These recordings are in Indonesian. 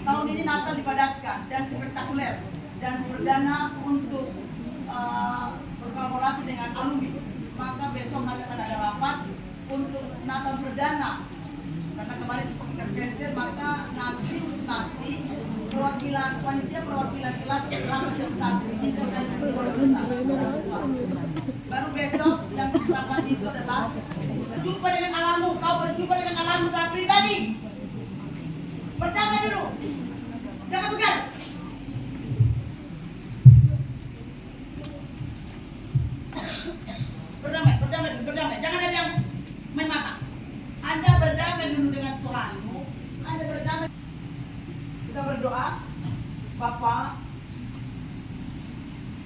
tahun ini Natal dipadatkan dan spektakuler dan perdana untuk berkolaborasi dengan alumni. Maka besok akan ada rapat untuk Natal perdana. Karena kemarin cancel, maka nanti perwakilan panitia perwakilan kelas rapat jam 1 ini selesai baru besok yang rapat itu adalah berjumpa dengan alammu. Kau berjumpa dengan alammu secara pribadi. Pertama dulu, jangan pegang. Berdamai, jangan ada yang main mata. Anda berdamai dulu dengan Tuhanmu. Anda berdamai. Kita berdoa. Bapak,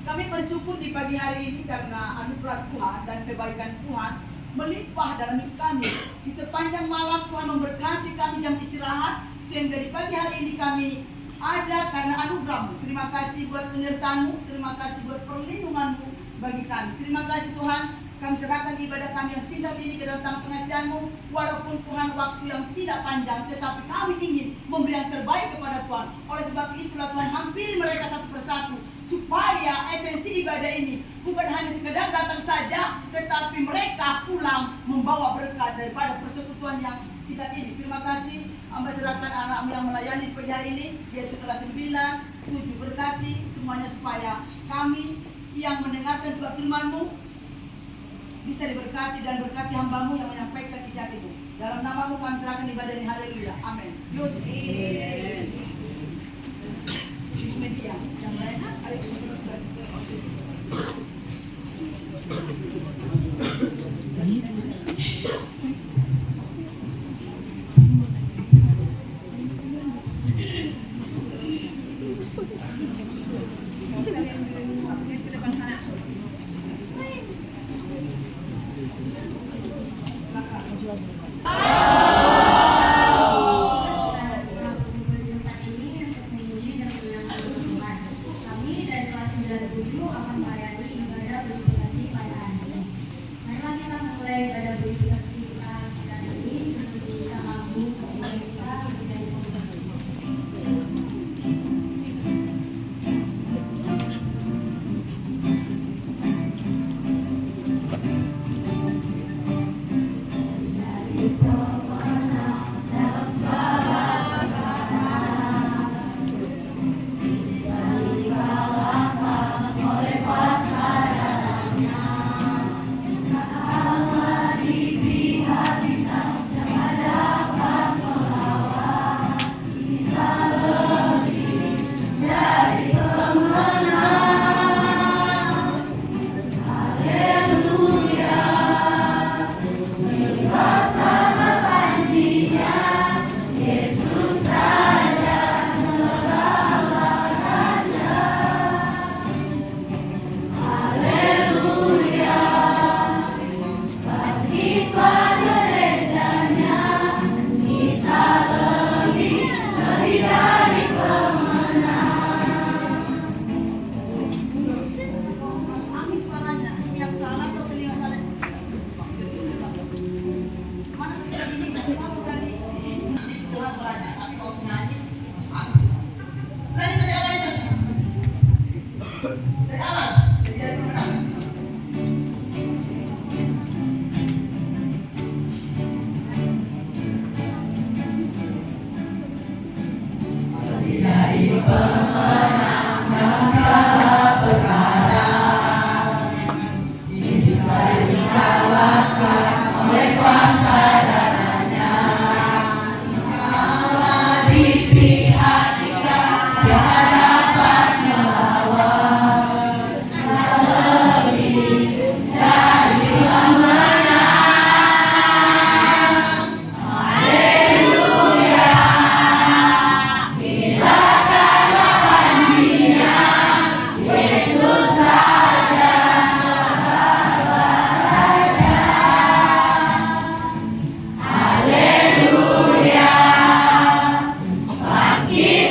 kami bersyukur di pagi hari ini karena anugerah Tuhan dan kebaikan Tuhan melimpah dalam hidup kami. Di sepanjang malam Tuhan memberkati kami jam istirahat, sehingga di pagi hari ini kami ada karena anugerah-Mu. Terima kasih buat penyertaan-Mu, terima kasih buat perlindungan-Mu bagi kami. Terima kasih Tuhan, kami serahkan ibadah kami yang singkat ini ke dalam tangan pengasihan-Mu. Walaupun Tuhan waktu yang tidak panjang, tetapi kami ingin memberi yang terbaik kepada Tuhan. Oleh sebab itulah Tuhan hampiri mereka satu persatu, supaya esensi ibadah ini bukan hanya sekedar datang saja, tetapi mereka pulang membawa berkat daripada persekutuan yang singkat ini. Terima kasih. Hamba serahkan anak-Mu yang melayani pagi hari ini, yaitu kelas 9, 7, berkati semuanya supaya kami yang mendengarkan juga firman-Mu bisa diberkati dan berkati hamba-Mu yang menyampaikan isi hati-Mu. Dalam nama-Mu kami serahkan ibadah ini. Haleluya. Amin. Yuk. Media. Yang lain, Haleluya, bangkit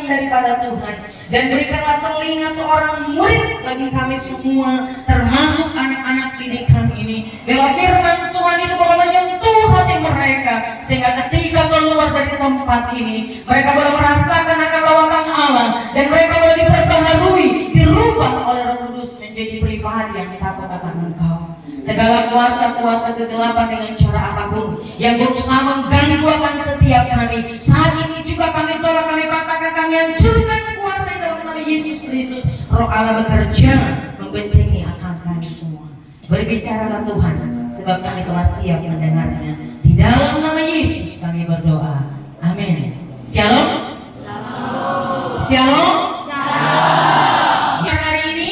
daripada Tuhan, dan berikanlah telinga seorang murid bagi kami semua, termasuk anak-anak didik kami ini. Bila firman Tuhan itu boleh menyentuh hati mereka, sehingga ketika keluar dari tempat ini, mereka boleh merasakan akan lawatan Allah, dan mereka boleh diperbaharui, dirubah oleh Roh Kudus menjadi pribadi yang takut akan Engkau. Segala kuasa-kuasa kegelapan dengan cara apapun yang berusaha mengganggu akan setiap kami, saat ini juga kami tolak, kami patahkan, kami hancurkan kuasa yang dalam nama Yesus Kristus. Roh Allah bekerja membentengi akan kami semua. Berbicaralah Tuhan, sebab kami telah siap mendengarnya. Di dalam nama Yesus kami berdoa. Amin. Shalom. Shalom. Shalom. Shalom. Hari ini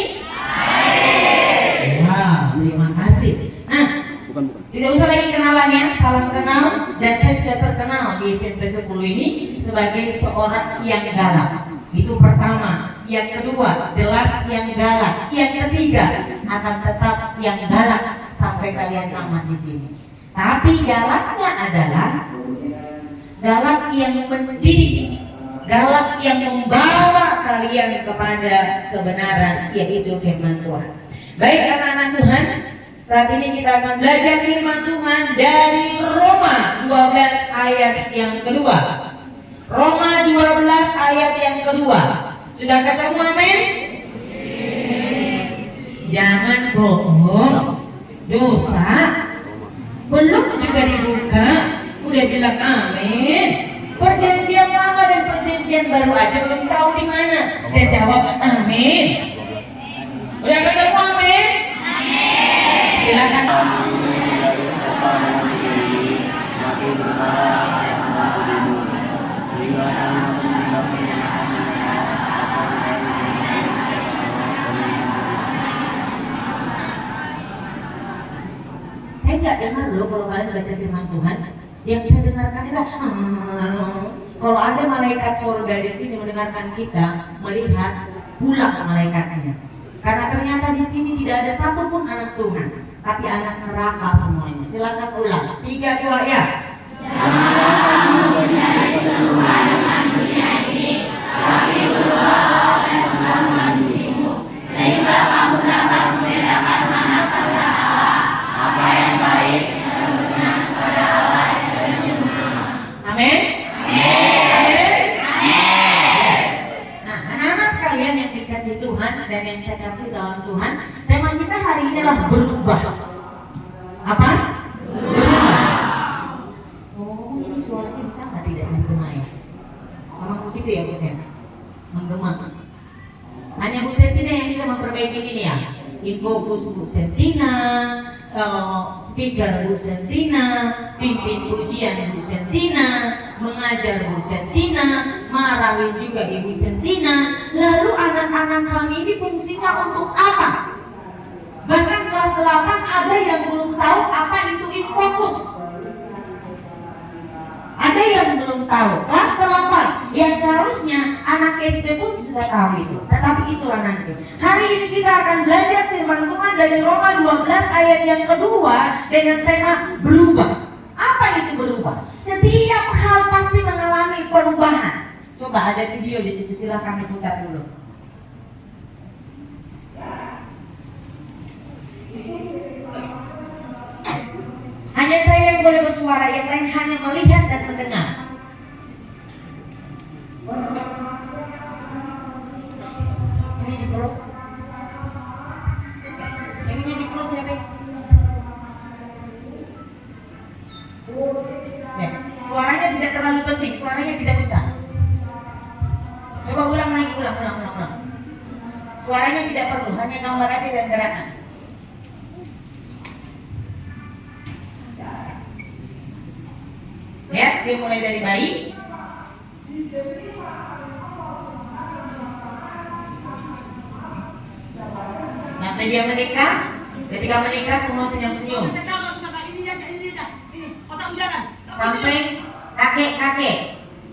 terima kasih. Nah, tidak usah lagi kenalannya, salam kenal. Dan saya sudah terkenal di SMP 10 ini sebagai seorang yang galak. Itu pertama. Yang kedua, jelas yang galak. Yang ketiga, akan tetap yang galak sampai kalian tamat di sini. Tapi galaknya adalah galak yang mendidik, galak yang membawa kalian kepada kebenaran, yaitu firman Tuhan. Baik anak-anak Tuhan, saat ini kita akan belajar firman Tuhan dari Roma 12 ayat yang kedua. Roma 12 ayat yang kedua. Sudah ketemu, amin? Jangan bohong, dosa belum juga dibuka, udah bilang amin. Perjanjian lama dan perjanjian baru aja belum tahu di mana. Dia jawab amin. Udah ketemu, amin? Amin. Silakan. Saya nggak dengar loh kalau kalian baca firman Tuhan. Yang saya dengarkan itu kalau ada malaikat surga di sini mendengarkan kita, melihat pulang malaikatnya. Karena ternyata di sini tidak ada satupun anak Tuhan, tapi anak neraka semuanya. Silakan ulang. 3, 2, ya. Janganlah kamu mencari serupa dengan dunia ini, tapi berubah oleh pengetahuan dirimu, sehingga kamu dapat membedakan mana kehendak Allah, apa yang baik dan benar kepada Allah yang sempurna. Amin. Amin. dikasih Tuhan dan yang saya kasih dalam Tuhan, tema kita hari ini adalah berubah. Apa? Berubah. Ngomong-ngomong ini suaranya bisa nggak tidak menggema ya? Sama begitu ya Bu Sen? Menggema. Hanya Bu Sentina yang bisa memperbaiki ini ya. Infokus Bu Sentina, speaker Bu Sentina, pimpin pujian Bu Sentina, mengajar Bu Sentina, marawin juga Ibu Sentina. Lalu anak-anak kami ini fungsinya untuk apa? Bahkan kelas 8 ada yang belum tahu apa itu infokus. Ada yang belum tahu. Kelas 8 yang seharusnya anak SD pun sudah tahu itu. Tetapi itulah nanti. Hari ini kita akan belajar firman Tuhan dari Roma 12 ayat yang kedua dengan tema berubah. Apa itu berubah? Setiap hal pasti mengalami perubahan. Coba ada video di situ, silahkan diputar dulu. Hanya saya yang boleh bersuara, yang lain hanya melihat dan mendengar. Ini di close. Ini di close ya guys. Ya, suaranya tidak terlalu penting, suaranya tidak bisa. Coba ulang lagi, ulang. Suaranya tidak perlu, hanya gambar aja dan gerakan. Ya, dia mulai dari bayi. Sampai dia menikah. Ketika menikah semua senyum-senyum. Sampai kakek-kakek,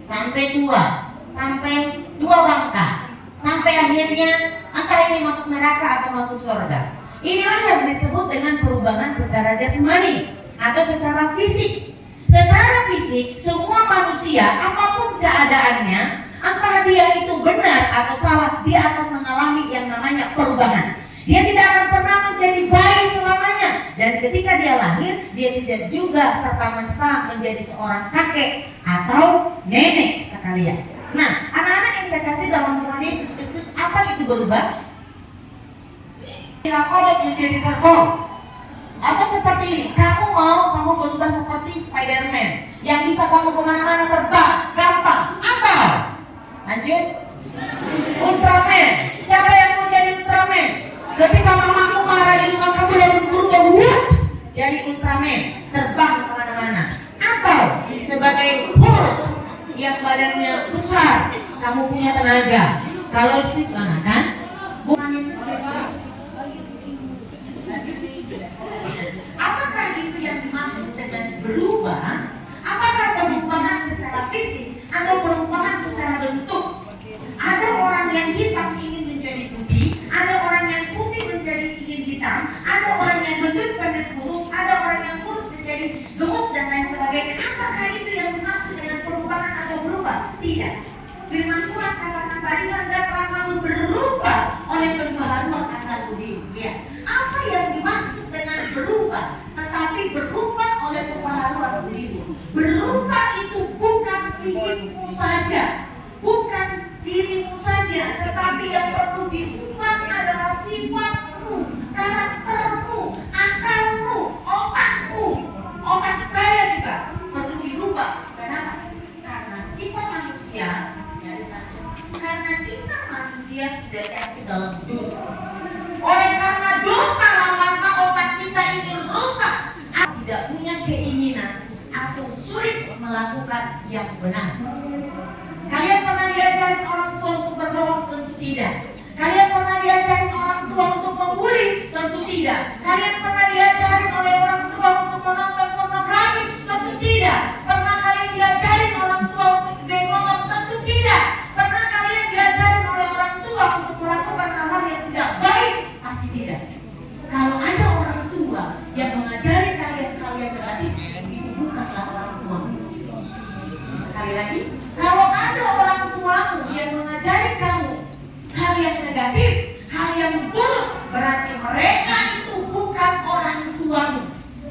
sampai tua, sampai tua bangka, sampai akhirnya entah ini masuk neraka atau masuk surga. Inilah yang disebut dengan perubahan secara jasmani atau secara fisik. Secara fisik, semua manusia apapun keadaannya, entah dia itu benar atau salah, dia akan mengalami yang namanya perubahan. Dia tidak akan pernah menjadi bayi selamanya. Dan ketika dia lahir, dia tidak juga serta-merta menjadi seorang kakek atau nenek sekalian. Nah, anak-anak yang saya kasih dalam Tuhan Yesus Kristus, apa itu berubah? Kodok menjadi terbang. Atau seperti ini, kamu berubah seperti Spiderman yang bisa kamu kemana-mana terbang, gampang. Atau lanjut, Ultraman. Siapa yang mau jadi Ultraman? Ketika mamamu marah di rumah kamu dan berubah jadi Ultraman, terbang kemana-mana. Atau sebagai Hulk yang badannya besar, kamu punya tenaga. Kalau sih semangat kan? Bukan Yesus Kristus. Apakah itu yang dimaksud dengan berubah? Apakah perubahan secara fisik atau perubahan secara bentuk? Ada orang yang hitam ingin menjadi putih, ada orang yang putih menjadi ingin hitam, ada orang yang gendut menjadi kurus, ada orang yang kurus menjadi gemuk dan lain sebagainya. Apakah itu yang dimaksud dengan perubahan atau berubah? Tidak. Firman Tuhan katakan tadi, hendaklah kamu berubah oleh pembaharuan akal budimu. Lihat, apa yang dimaksud dengan berubah? Tetapi berubah oleh pembaharuan budimu. Berubah itu bukan fisikmu saja, bukan dirimu saja, tetapi yang perlu diubah adalah sifatmu, karaktermu, akalmu, otakmu. Otak saya juga perlu dirubah. Kenapa? Karena kita manusia, karena kita manusia sudah jatuh dalam dosa. Oleh karena dosa, maka otak kita ini rusak, tidak punya keinginan atau sulit melakukan yang benar. Kalian pernah diajarin orang tua untuk berbohong? Tentu tidak. Kalian pernah diajarin orang tua untuk membuli? Tentu tidak. Kalian pernah diajarin oleh orang tua untuk menonton pornografi? Tentu tidak. Pernah kalian diajarin orang tua untuk geng motor? Tentu tidak. Pernah kalian diajarin oleh orang tua untuk melakukan hal-hal yang tidak baik? Pasti tidak. Kalau ada orang tua yang mengajari kalian hal yang negatif, itu bukanlah orang tua. Sekali lagi, kalau ada orang tuamu yang mengajari kamu hal yang negatif, hal yang buruk, berarti mereka itu bukan orang tuamu,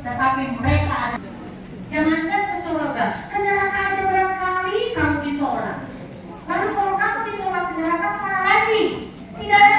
tetapi mereka ada. Jangankan ke surga, ke neraka aja barangkali kamu ditolak. Lalu kalau kamu ditolak ke neraka, mana lagi? Tidak ada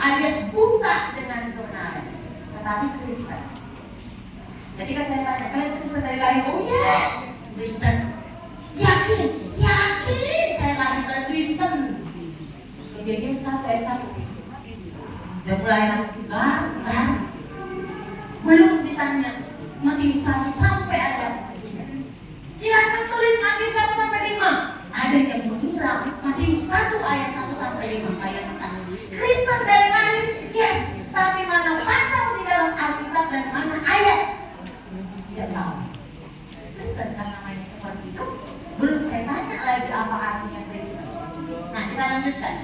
alias buta dengan kebenaran. Tetapi Kristen. Ketika saya tanya, kalian Kristen dari lahir? Oh yes, Kristen. Yakin saya lahir dari Kristen. Kejadian 1 ayat 1. Udah mulai kan? Belum ditanya Matius 1 sampai ayat 9. Silakan tulis Matius 1 sampai 5. Ada yang mengira Matius 1 ayat 1 sampai 5 ayat 4. Kristen dari lahir, yes. Tapi mana pasal di dalam Alkitab dan mana ayat? Tidak tahu. Kristen kan namanya seperti itu. Belum saya tanya lagi apa artinya Kristen. Nah, kita lanjutkan.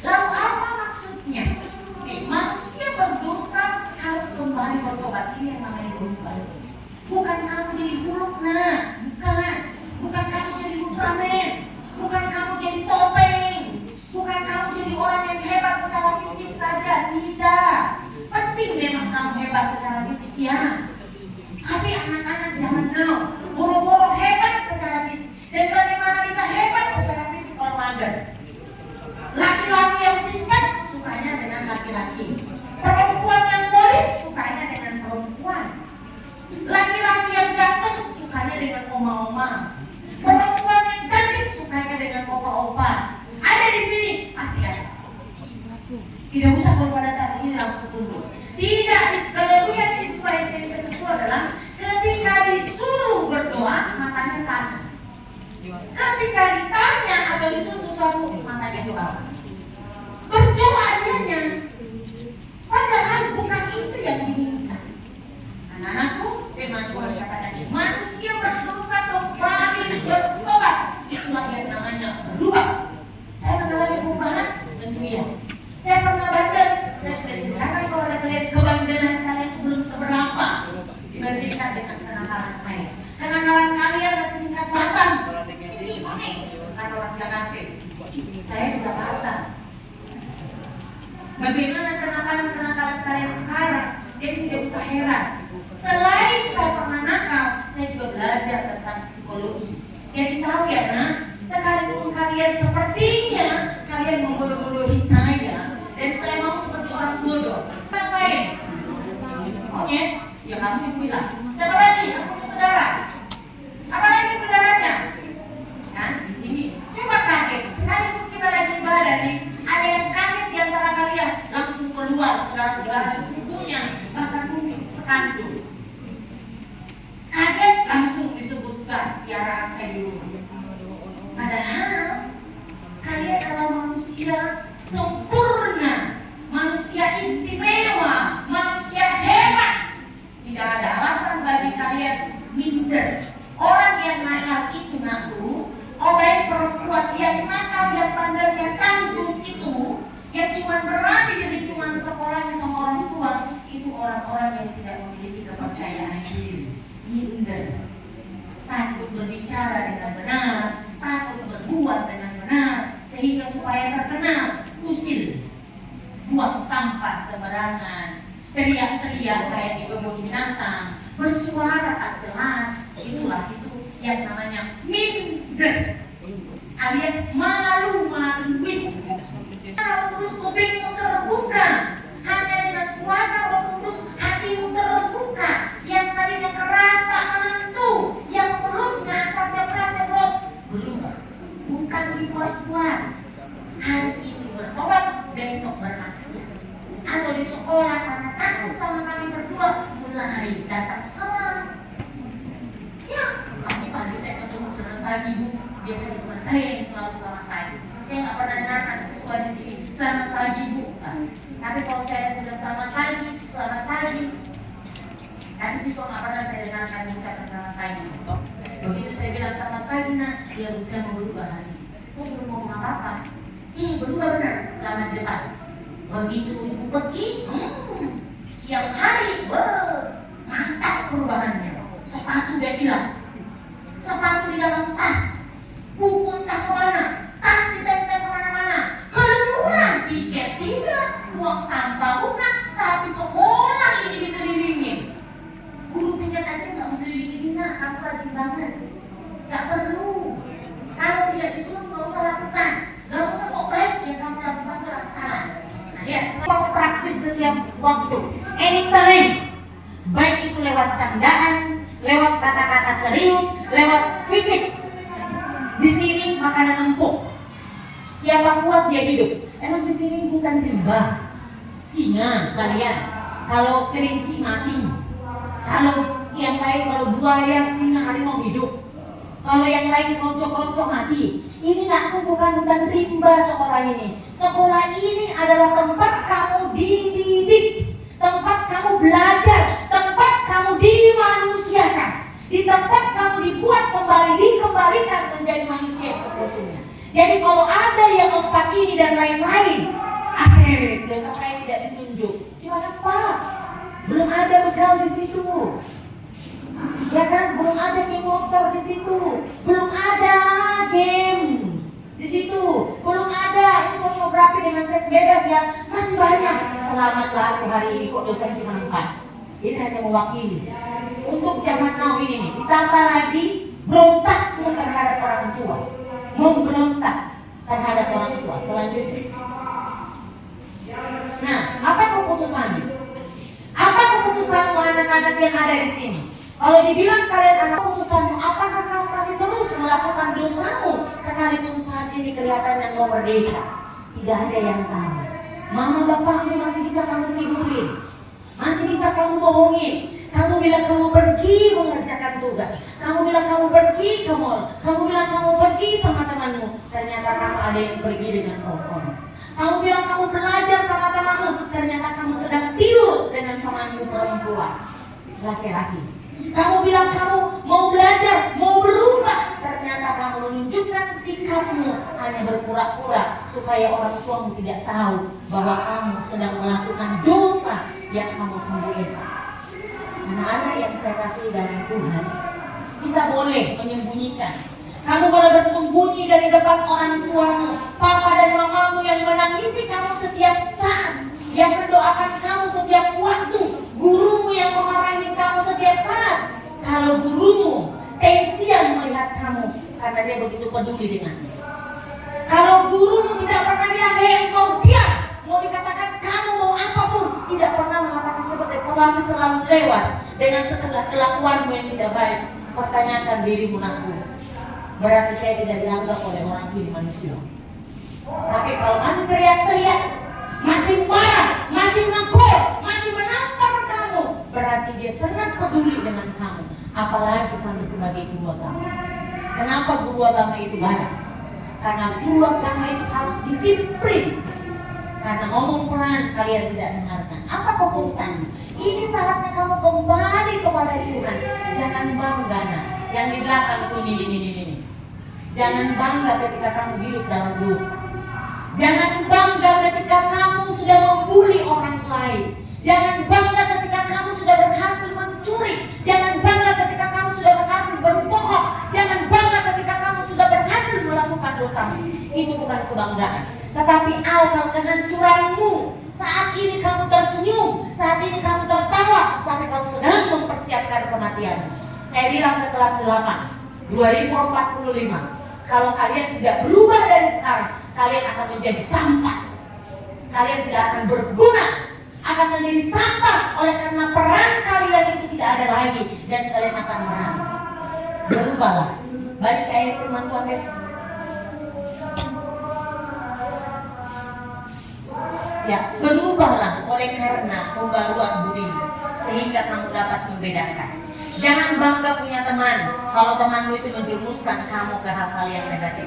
Lalu apa maksudnya? Manusia berdosa harus kembali bertobat. Ini yang namanya berubah. Bukan kamu jadi buruk, nah, bukan kamu jadi Ultraman, bukan kamu jadi topeng, bukan kamu jadi orang yang hebat secara fisik saja, tidak. Penting memang kamu hebat secara fisik, ya. Tapi anak-anak zaman now boro-boro hebat secara fisik. Dan bagaimana bisa hebat secara fisik kalau mager? Laki-laki yang sistem sukanya dengan laki-laki, perempuan yang polis sukanya dengan perempuan, laki-laki yang ganteng sukanya dengan oma-oma, perempuan yang cantik sukanya dengan opa-opa. Ada di sini pasti ada. Tidak usah kalau pada saat sini langsung tunduk. Tidak. Kalau lihat siswa SMP 10 adalah ketika disuruh berdoa matanya panas. Ketika ditanya atau disuruh sesuatu matanya doa. Berdoa adanya. Padahal bukan itu yang diminta. Anak-anakku, firman Tuhan katakan ini, manusia berdosa kembali bertobat. Itulah yang namanya berubah. Saya mengalami perubahan, tentu iya. Saya pernah bandel, saya sudah ceritakan kalau ada kalian kebandelan kalian itu belum seberapa dibandingkan dengan kenakalan saya. Kenakalan kalian masih tingkat Batam. Kata orang Jakarta. Saya di Jakarta. Bagaimana kenakalan kalian sekarang? Jadi tidak usah heran. Selain saya pernah nakal, saya juga belajar tentang psikologi. Jadi tahu ya nak, sekalipun kalian sepertinya kalian membodoh-bodohi saya, dan saya mau seperti orang bodoh. Apa lain? Oke, ya kamu bilang. Siapa lagi? Aku punya saudara. Apa lagi saudaranya? Kan di sini. Coba kaget. Sekalipun kita lagi ibadah nih, ada yang kaget di antara kalian, langsung keluar saudara-saudara sepupunya, bahkan mungkin sekandung. Kaget langsung disebutkan tiaraan saya di rumah. Padahal kalian adalah manusia sempurna, manusia istimewa, manusia hebat. Tidak ada alasan bagi kalian minder. Orang yang nakal itu ngaku, baik perempuan yang nakal, yang bandel, yang tanggung itu, yang cuma berada di lingkungan sekolahnya sama orang tua, itu orang-orang yang tidak memiliki kepercayaan diri, minder, takut berbicara dengan benar, takut berbuat dengan benar, sehingga supaya terkenal, usil, buang sampah sembarangan, teriak-teriak kayak di kebun binatang, bersuara tak jelas. Itulah itu yang namanya minder, alias malu-maluin. Roh Kudus kupingmu terbuka, hanya dengan kuasa Roh Kudus hatimu terbuka. Yang tadinya keras tak menentu, yang mulutnya asal ceplok-ceplok berubah, bukan dibuat-buat. Hari ini bertobat, besok bermaksiat. Atau di sekolah karena takut sama kami berdua mulai datang salah. Ya, pagi-pagi saya ketemu selamat pagi bu, biasanya cuma saya yang selalu selamat pagi. Saya nggak pernah dengarkan siswa di sini selamat pagi bu. Tapi kalau saya sudah selamat pagi, tapi siswa nggak pernah saya dengarkan ucapan selamat pagi. Begitu saya bilang selamat pagi nak, dia bisa berubah hari. Saya belum ngomong apa-apa. Berubah benar, selamat depan. Begitu ibu pergi, siang hari, mantap perubahannya. Sepatu dia hilang, sepatu di dalam tas, buku entah kemana, tas ditempel kemana-mana, keluar tiket tidak, buang sampah bukan, tapi sekolah ini dikelilingin. Guru pinjat aja nggak mengelilingin, nah kamu rajin banget, nggak perlu. Kalau tidak disuruh nggak usah lakukan, nggak usah sok baik yang kamu lakukan itu salah. Nah Ya, mau praktis setiap waktu, anytime. Baik itu lewat candaan, lewat kata-kata serius, lewat fisik. Di sini makanan empuk. Siapa kuat dia hidup. Emang di sini bukan rimba. Singa kalian. Kalau kelinci mati. Kalau yang lain, kalau buaya, singa, harimau hidup. Kalau yang lain roncok-roncok mati. Ini bukan rimba sekolah ini. Sekolah ini adalah tempat kamu dididik, tempat kamu belajar, tempat kamu dimanusiakan, di tempat kamu dibuat kembali, dikembalikan menjadi manusia yang seutuhnya. Jadi kalau ada yang 4 ini dan lain-lain, dosa saya tidak ditunjuk. Gimana Pak? Belum ada bekal di situ. Ya kan, belum ada game motor di situ, belum ada game di situ, belum ada ini pornografi dengan seks bebas ya, masih banyak. Selamatlah aku hari ini kok dosa cuma 4. Ini hanya mewakili untuk zaman now ini nih. Ditambah lagi berontakmu terhadap orang tua, memberontak terhadap orang tua. Selanjutnya, nah apa keputusannya? Apa keputusanmu anak-anak yang ada di sini? Kalau dibilang kalian anak keputusanmu, apakah kamu masih terus melakukan dosamu sekalipun saat ini kelihatannya mau merdeka? Tidak ada yang tahu. Mama bapakmu masih bisa kamu tidurin, masih bisa kamu bohongin. Kamu bilang kamu pergi mengerjakan tugas, kamu bilang kamu pergi ke mall, kamu bilang kamu pergi sama temanmu. Ternyata kamu ada yang pergi dengan telepon. Kamu bilang kamu belajar sama temanmu, ternyata kamu sedang tidur dengan temanmu perempuan, laki-laki. Kamu bilang kamu mau belajar, mau berubah, ternyata kamu menunjukkan sikapmu hanya berpura-pura supaya orang tuamu tidak tahu bahwa kamu sedang melakukan dosa yang kamu sembunyikan. Anak-anak yang saya kasih dari Tuhan, kita boleh menyembunyikan. Kamu boleh bersembunyi dari depan orang tuamu, papa dan mamamu yang menangisi kamu setiap saat, yang mendoakan kamu setiap waktu, gurumu yang memarahi kamu setiap saat. Kalau gurumu tensian melihat kamu karena dia begitu peduli denganmu. Kalau gurumu tidak pernah bilang, hei engkau diam, mau dikatakan kamu mau apapun, tidak pernah mengatakan seperti kamu selalu lewat dengan segala kelakuanmu yang tidak baik, pertanyakan dirimu nanti. Berarti saya tidak dianggap oleh orang ini manusia. Tapi kalau masih teriak-teriak, masih marah, masih negur, masih menampar kamu, berarti dia sangat peduli dengan kamu. Apalagi kami sebagai guru agama. Kenapa guru agama itu banyak? Karena guru agama itu harus disiplin. Karena ngomong pelan kalian tidak dengarkan. Apa keputusanmu? Ini saatnya kamu kembali kepada Tuhan. Jangan bangga, nah. Yang di belakang tuh ini. Jangan bangga ketika kamu hidup dalam dosa. Jangan bangga ketika kamu sudah membuli orang lain. Jangan bangga ketika kamu sudah berhasil mencuri. Jangan bangga ketika kamu sudah berhasil berbohong. Jangan bangga ketika kamu sudah berhasil melakukan dosa. Itu bukan kebanggaan, tetapi awal kehancuranmu. Saat ini kamu tersenyum, saat ini kamu tertawa, tapi kamu sedang mempersiapkan kematian. Saya bilang ke kelas 8 2045, kalau kalian tidak berubah dari sekarang, kalian akan menjadi sampah. Kalian tidak akan berguna, akan menjadi sampah oleh karena peran kalian itu tidak ada lagi dan kalian akan menang. Berubahlah. Baik ayat firman Tuhan besok. Ya, berubahlah oleh karena pembaruan budi sehingga kamu dapat membedakan. Jangan bangga punya teman kalau temanmu itu menjerumuskan kamu ke hal-hal yang negatif.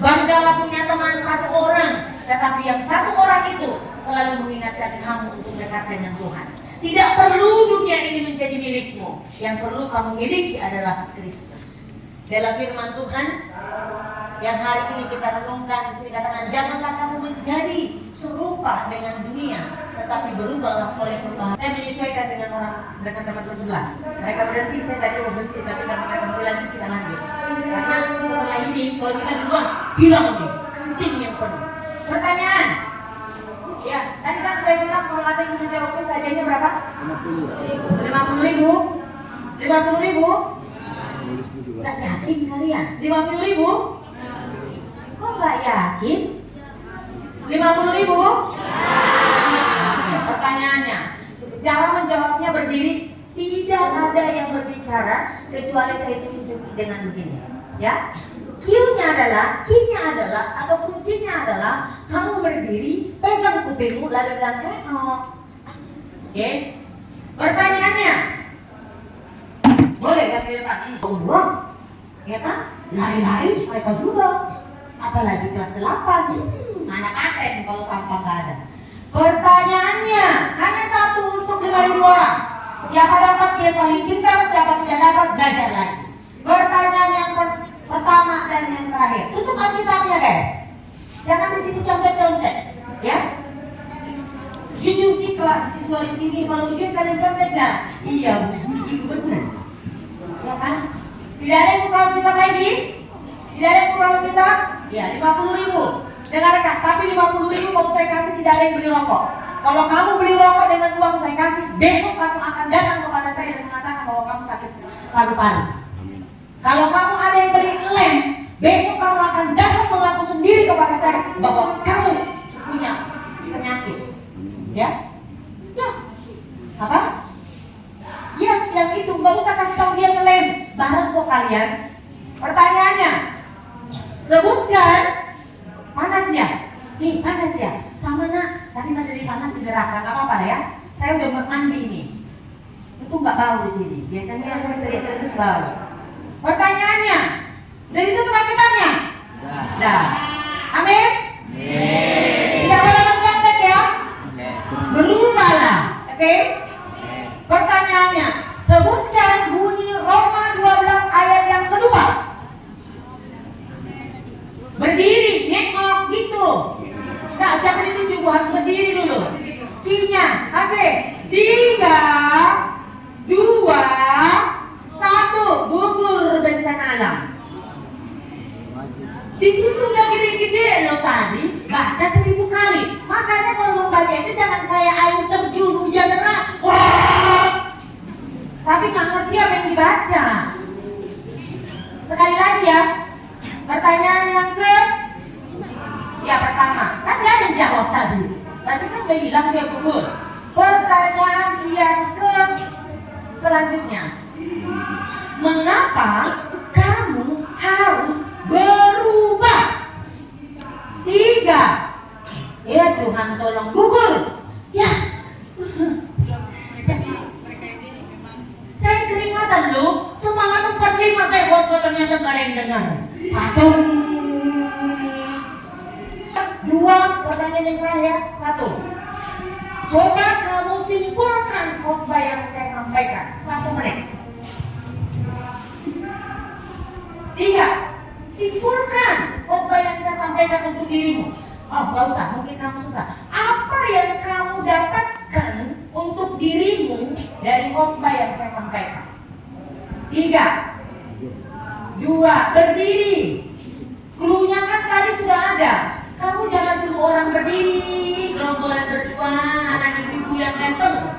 Banggalah punya teman satu orang, tetapi yang satu orang itu selalu mengingatkan kamu untuk dekat dengan Tuhan. Tidak perlu dunia ini menjadi milikmu. Yang perlu kamu miliki adalah Kristus. Dalam firman Tuhan yang hari ini kita renungkan, disini katakan, janganlah kamu menjadi serupa dengan dunia, tetapi berubahlah oleh perubahan. Saya menyesuaikan dengan orang, dengan teman-teman sebelah. Mereka berhenti, saya tadi mau berhenti, tapi kami akan lanjut, kita lanjut. Karena setelah ini, kalau kita duluan, bilang nih, penting yang penuh. Pertanyaan. Ya, tadi kan saya bilang kalau ada yang bisa jawab sajanya berapa? 50.000. 50.000? Gak yakin kalian? 50.000? Kok gak yakin? 50.000? Cara menjawabnya berdiri. Tidak ada yang berbicara kecuali saya tunjuk dengan begini, ya. Q-nya adalah atau kuncinya adalah kamu berdiri, pegang kupingmu lalu bilang Oke. Pertanyaannya, boleh kan di depan? Buang, ya kan? Lari-lari mereka juga. Apalagi kelas 8, anak ATM kalau sampah nggak ada. Pertanyaannya hanya satu untuk 5.000 orang. Siapa dapat dia paling pintar, siapa tidak dapat belajar lagi. Pertanyaan yang pertama dan yang terakhir. Tutup Alkitabnya guys. Jangan di sini contek-contek, ya. Jujur sih siswa di sini kalau ujian kalian contek nggak? Iya, jujur benar. Ya kan? Tidak ada yang buka Alkitab lagi? Tidak ada yang buka Alkitab? Ya, 50.000. Dengarkan, tapi 50.000 kalau saya kasih tidak ada yang beli rokok. Kalau kamu beli rokok dengan uang saya kasih, besok kamu akan datang kepada saya dan mengatakan bahwa kamu sakit paru-paru. Kalau kamu ada yang beli lem, besok kamu akan datang mengaku sendiri kepada saya bahwa kamu punya penyakit. Ya? Ya. Apa? Ya, yang itu nggak usah kasih tahu dia ngelem. Bareng kok kalian. Pertanyaannya, sebutkan panasnya. Panas ya? Sama nak, tapi masih lebih panas di neraka. Gak apa-apa ya. Saya udah mandi nih. Itu nggak bau di sini. Biasanya saya teriak-teriak terus bau. Pertanyaannya, dari itu tukang kitabnya? Dah. Amin? Tidak boleh mencontek ya? Berubahlah. Oke? Pertanyaannya, sebutkan bunyi Roma 12 ayat yang kedua. Berdiri, nengok gitu. Nah, jangan ditunjuk, harus berdiri dulu. Q-nya, oke. 3, 2, 1, gugur bencana alam. Di situ udah gede-gede loh tadi, baca 1000 kali. Makanya kalau mau baca itu jangan kayak air terjun hujan deras. Wah! Tapi nggak ngerti apa yang dibaca. Sekali lagi ya. Pertanyaan yang pertama, kan dia yang jawab tadi. Tadi kan udah hilang dia gugur. Pertanyaan yang selanjutnya, mengapa kamu harus berubah? 3, ya Tuhan tolong gugur. Ya, saya keringatan loh. Semangat 45 saya buat ternyata nggak ada yang dengar. Patung. 2, pertanyaan yang terakhir. 1, coba kamu simpulkan khotbah yang saya sampaikan 1 menit. 3, simpulkan khotbah yang saya sampaikan untuk dirimu. Oh, nggak usah, mungkin kamu susah. Apa yang kamu dapatkan untuk dirimu dari khotbah yang saya sampaikan? 3, 2, berdiri. Krunya kan tadi sudah ada. Kamu jangan suruh orang berdiri, gerombolan berdua, anak ibu yang ganteng.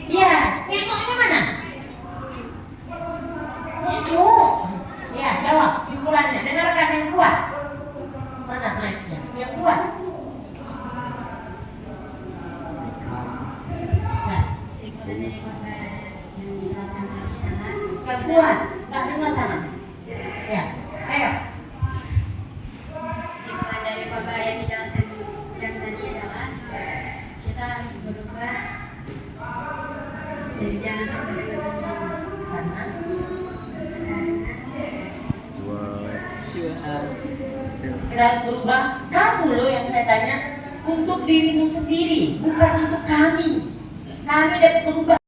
Iya, nengoknya mana? Nengok. Ya, jawab simpulannya. Dengarkan yang kuat. Mana mic-nya? Yang kuat. Nah, Simpulan dari khotbah yang dijelaskan tadi adalah yang kuat. Nggak dengar sana. Ya, ayo. simpulan dari khotbah yang dijelaskan yang tadi adalah kita harus berubah jadi jangan sampai dengan begini Karena kita harus berubah. Kamu loh yang saya tanya untuk dirimu sendiri, bukan untuk kami. Kami dapat berubah